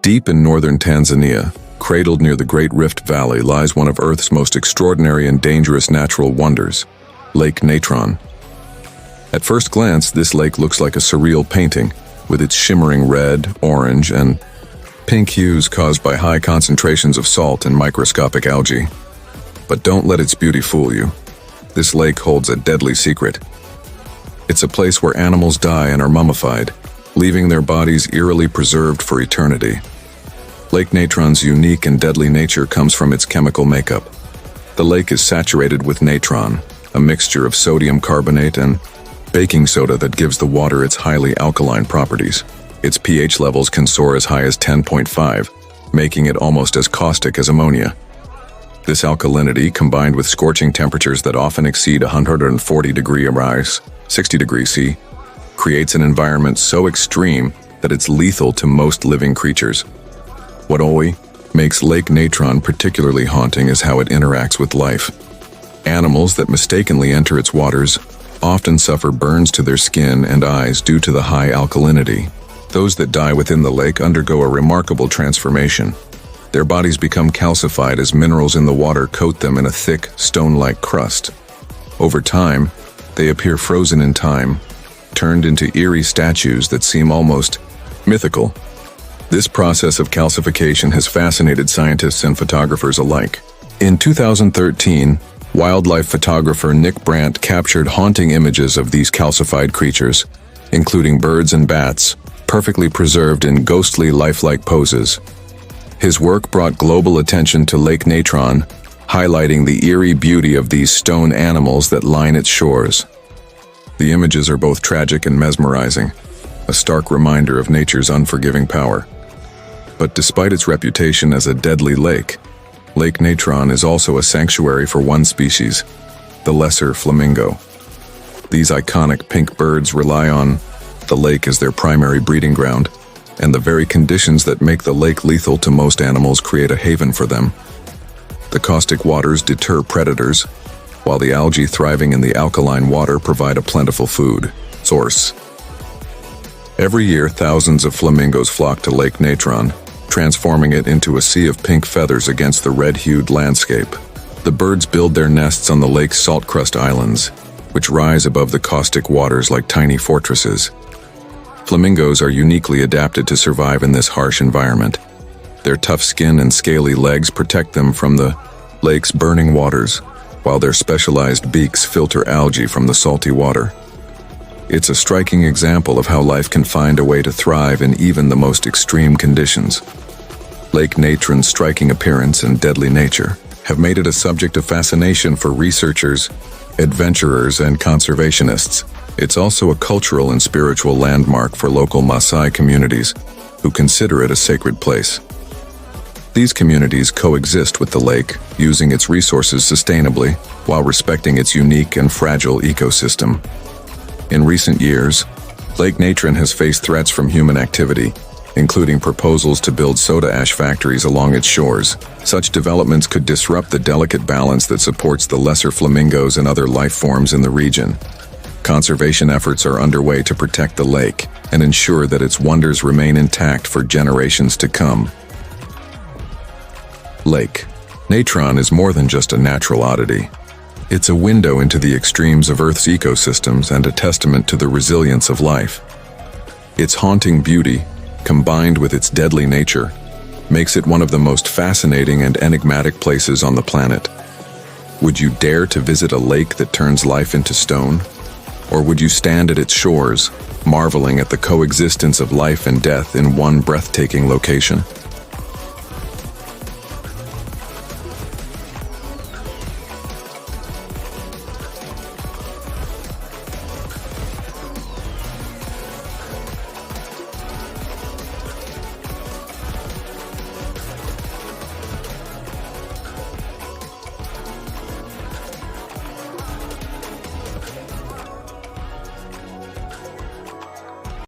Deep in northern Tanzania, cradled near the Great Rift Valley, lies one of Earth's most extraordinary and dangerous natural wonders, Lake Natron. At first glance, this lake looks like a surreal painting, with its shimmering red, orange, and pink hues caused by high concentrations of salt and microscopic algae. But don't let its beauty fool you. This lake holds a deadly secret. It's a place where animals die and are mummified, leaving their bodies eerily preserved for eternity. Lake Natron's unique and deadly nature comes from its chemical makeup. The lake is saturated with natron, a mixture of sodium carbonate and baking soda that gives the water its highly alkaline properties. Its pH levels can soar as high as 10.5, making it almost as caustic as ammonia. This alkalinity, combined with scorching temperatures that often exceed 140 degrees Celsius, 60 degrees C, creates an environment so extreme that it's lethal to most living creatures. What always makes Lake Natron particularly haunting is how it interacts with life. Animals that mistakenly enter its waters often suffer burns to their skin and eyes due to the high alkalinity. Those that die within the lake undergo a remarkable transformation. Their bodies become calcified as minerals in the water coat them in a thick, stone-like crust. Over time, they appear frozen in time, turned into eerie statues that seem almost mythical. This process of calcification has fascinated scientists and photographers alike. In 2013, wildlife photographer Nick Brandt captured haunting images of these calcified creatures, including birds and bats, perfectly preserved in ghostly, lifelike poses. His work brought global attention to Lake Natron, highlighting the eerie beauty of these stone animals that line its shores. The images are both tragic and mesmerizing, a stark reminder of nature's unforgiving power. But despite its reputation as a deadly lake, Lake Natron is also a sanctuary for one species, the lesser flamingo. These iconic pink birds rely on the lake as their primary breeding ground, and the very conditions that make the lake lethal to most animals create a haven for them. The caustic waters deter predators, while the algae thriving in the alkaline water provide a plentiful food source. Every year, thousands of flamingos flock to Lake Natron, transforming it into a sea of pink feathers against the red-hued landscape. The birds build their nests on the lake's salt crust islands, which rise above the caustic waters like tiny fortresses. Flamingos are uniquely adapted to survive in this harsh environment. Their tough skin and scaly legs protect them from the lake's burning waters, while their specialized beaks filter algae from the salty water. It's a striking example of how life can find a way to thrive in even the most extreme conditions. Lake Natron's striking appearance and deadly nature have made it a subject of fascination for researchers, adventurers, and conservationists. It's also a cultural and spiritual landmark for local Maasai communities who consider it a sacred place. These communities coexist with the lake, using its resources sustainably while respecting its unique and fragile ecosystem. In recent years, Lake Natron has faced threats from human activity, including proposals to build soda ash factories along its shores. Such developments could disrupt the delicate balance that supports the lesser flamingos and other life forms in the region. Conservation efforts are underway to protect the lake and ensure that its wonders remain intact for generations to come. Lake Natron is more than just a natural oddity. It's a window into the extremes of Earth's ecosystems and a testament to the resilience of life. Its haunting beauty, combined with its deadly nature, makes it one of the most fascinating and enigmatic places on the planet. Would you dare to visit a lake that turns life into stone? Or would you stand at its shores, marveling at the coexistence of life and death in one breathtaking location?